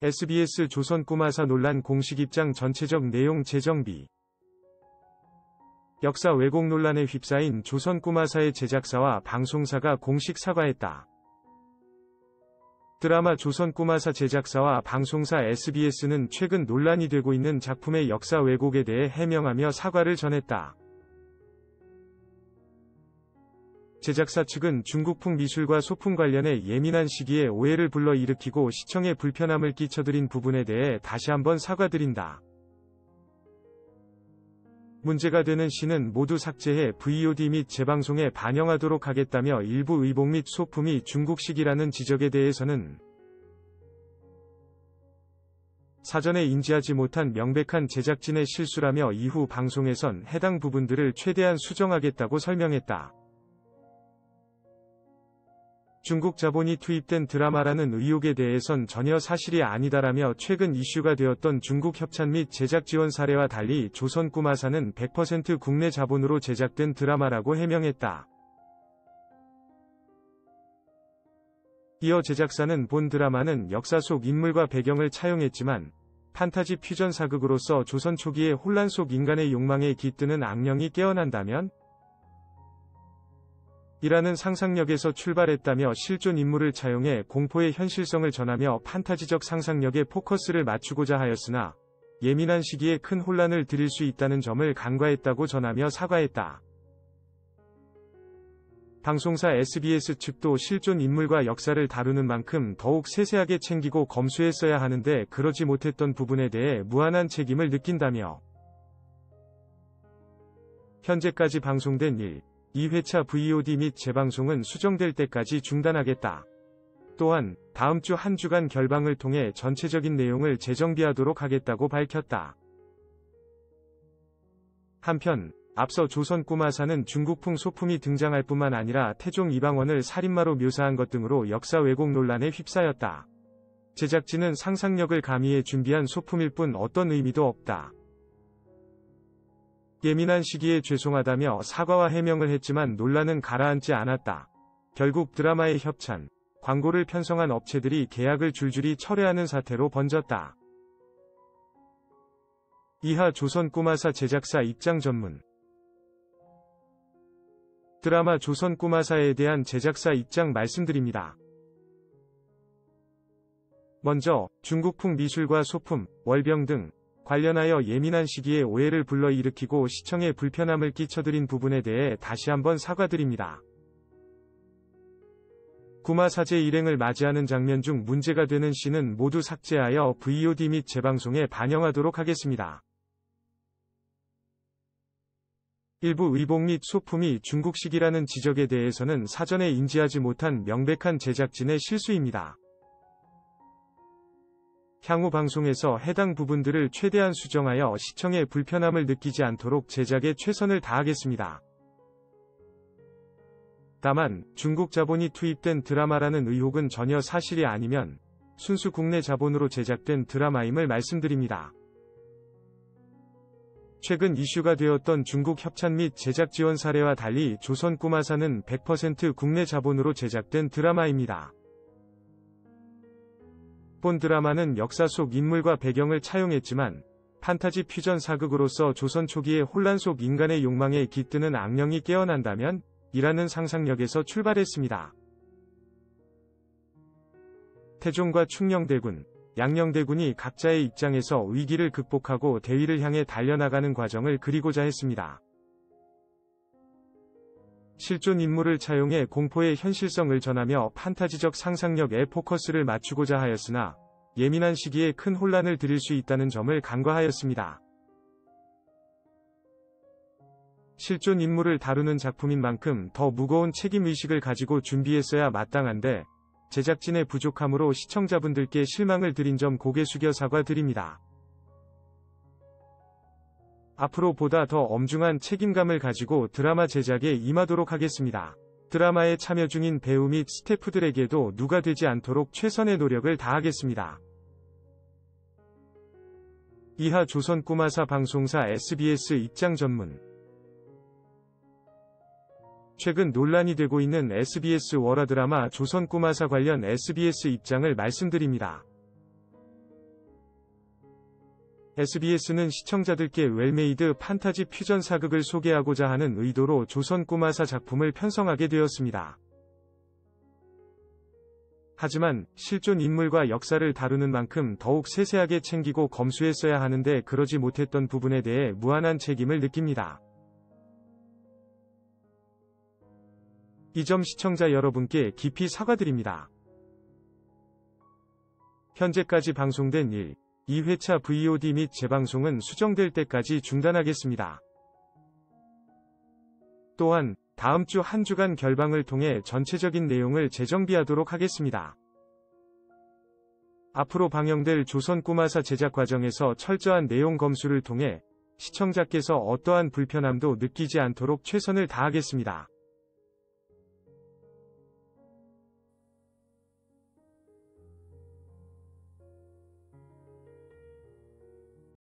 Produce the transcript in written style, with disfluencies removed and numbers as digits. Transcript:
SBS 조선 꿈마사 논란 공식 입장 전체적 내용 재정비. 역사 왜곡 논란에 휩싸인 조선 꿈마사의 제작사와 방송사가 공식 사과했다. 드라마 조선 꿈마사 제작사와 방송사 SBS는 최근 논란이 되고 있는 작품의 역사 왜곡에 대해 해명하며 사과를 전했다. 제작사 측은 중국풍 미술과 소품 관련해 예민한 시기에 오해를 불러일으키고 시청에 불편함을 끼쳐드린 부분에 대해 다시 한번 사과드린다. 문제가 되는 씬은 모두 삭제해 VOD 및 재방송에 반영하도록 하겠다며 일부 의복 및 소품이 중국식이라는 지적에 대해서는 사전에 인지하지 못한 명백한 제작진의 실수라며 이후 방송에선 해당 부분들을 최대한 수정하겠다고 설명했다. 중국 자본이 투입된 드라마라는 의혹에 대해선 전혀 사실이 아니다라며 최근 이슈가 되었던 중국 협찬 및 제작 지원 사례와 달리 조선 꿈마사는 100% 국내 자본으로 제작된 드라마라고 해명했다. 이어 제작사는 본 드라마는 역사 속 인물과 배경을 차용했지만 판타지 퓨전 사극으로서 조선 초기의 혼란 속 인간의 욕망에 깃드는 악령이 깨어난다면? 이라는 상상력에서 출발했다며 실존 인물을 차용해 공포의 현실성을 전하며 판타지적 상상력에 포커스를 맞추고자 하였으나 예민한 시기에 큰 혼란을 드릴 수 있다는 점을 간과했다고 전하며 사과했다. 방송사 SBS 측도 실존 인물과 역사를 다루는 만큼 더욱 세세하게 챙기고 검수했어야 하는데 그러지 못했던 부분에 대해 무한한 책임을 느낀다며 현재까지 방송된 2회차 VOD 및 재방송은 수정될 때까지 중단하겠다. 또한 다음 주 한 주간 결방을 통해 전체적인 내용을 재정비하도록 하겠다고 밝혔다. 한편 앞서 조선 꿈마사는 중국풍 소품이 등장할 뿐만 아니라 태종 이방원을 살인마로 묘사한 것 등으로 역사 왜곡 논란에 휩싸였다. 제작진은 상상력을 가미해 준비한 소품일 뿐 어떤 의미도 없다. 예민한 시기에 죄송하다며 사과와 해명을 했지만 논란은 가라앉지 않았다. 결국 드라마의 협찬, 광고를 편성한 업체들이 계약을 줄줄이 철회하는 사태로 번졌다. 이하 조선 꿈마사 제작사 입장 전문. 드라마 조선 꿈마사에 대한 제작사 입장 말씀드립니다. 먼저 중국풍 미술과 소품, 월병 등 관련하여 예민한 시기에 오해를 불러일으키고 시청에 불편함을 끼쳐드린 부분에 대해 다시 한번 사과드립니다. 꿈마사제 일행을 맞이하는 장면 중 문제가 되는 씬은 모두 삭제하여 VOD 및 재방송에 반영하도록 하겠습니다. 일부 의복 및 소품이 중국식이라는 지적에 대해서는 사전에 인지하지 못한 명백한 제작진의 실수입니다. 향후 방송에서 해당 부분들을 최대한 수정하여 시청에 불편함을 느끼지 않도록 제작에 최선을 다하겠습니다. 다만 중국 자본이 투입된 드라마라는 의혹은 전혀 사실이 아니면 순수 국내 자본으로 제작된 드라마임을 말씀드립니다. 최근 이슈가 되었던 중국 협찬 및 제작 지원 사례와 달리 조선 꿈마사는 100% 국내 자본으로 제작된 드라마입니다. 본 드라마는 역사 속 인물과 배경을 차용했지만 판타지 퓨전 사극으로서 조선 초기의 혼란 속 인간의 욕망에 깃드는 악령이 깨어난다면? 이라는 상상력에서 출발했습니다. 태종과 충녕대군, 양녕대군이 각자의 입장에서 위기를 극복하고 대위를 향해 달려나가는 과정을 그리고자 했습니다. 실존 인물을 차용해 공포의 현실성을 전하며 판타지적 상상력에 포커스를 맞추고자 하였으나 예민한 시기에 큰 혼란을 드릴 수 있다는 점을 간과하였습니다. 실존 인물을 다루는 작품인 만큼 더 무거운 책임의식을 가지고 준비했어야 마땅한데 제작진의 부족함으로 시청자분들께 실망을 드린 점 고개 숙여 사과드립니다. 앞으로 보다 더 엄중한 책임감을 가지고 드라마 제작에 임하도록 하겠습니다. 드라마에 참여 중인 배우 및 스태프들에게도 누가 되지 않도록 최선의 노력을 다하겠습니다. 이하 조선 꿈마사 방송사 SBS 입장 전문. 최근 논란이 되고 있는 SBS 월화 드라마 조선 꿈마사 관련 SBS 입장을 말씀드립니다. SBS는 시청자들께 웰메이드 판타지 퓨전 사극을 소개하고자 하는 의도로 조선 꼬마사 작품을 편성하게 되었습니다. 하지만 실존 인물과 역사를 다루는 만큼 더욱 세세하게 챙기고 검수했어야 하는데 그러지 못했던 부분에 대해 무한한 책임을 느낍니다. 이 점 시청자 여러분께 깊이 사과드립니다. 현재까지 방송된 1, 2회차 VOD 및 재방송은 수정될 때까지 중단하겠습니다. 또한 다음 주 한 주간 결방을 통해 전체적인 내용을 재정비하도록 하겠습니다. 앞으로 방영될 조선 꼬마사 제작 과정에서 철저한 내용 검수를 통해 시청자께서 어떠한 불편함도 느끼지 않도록 최선을 다하겠습니다.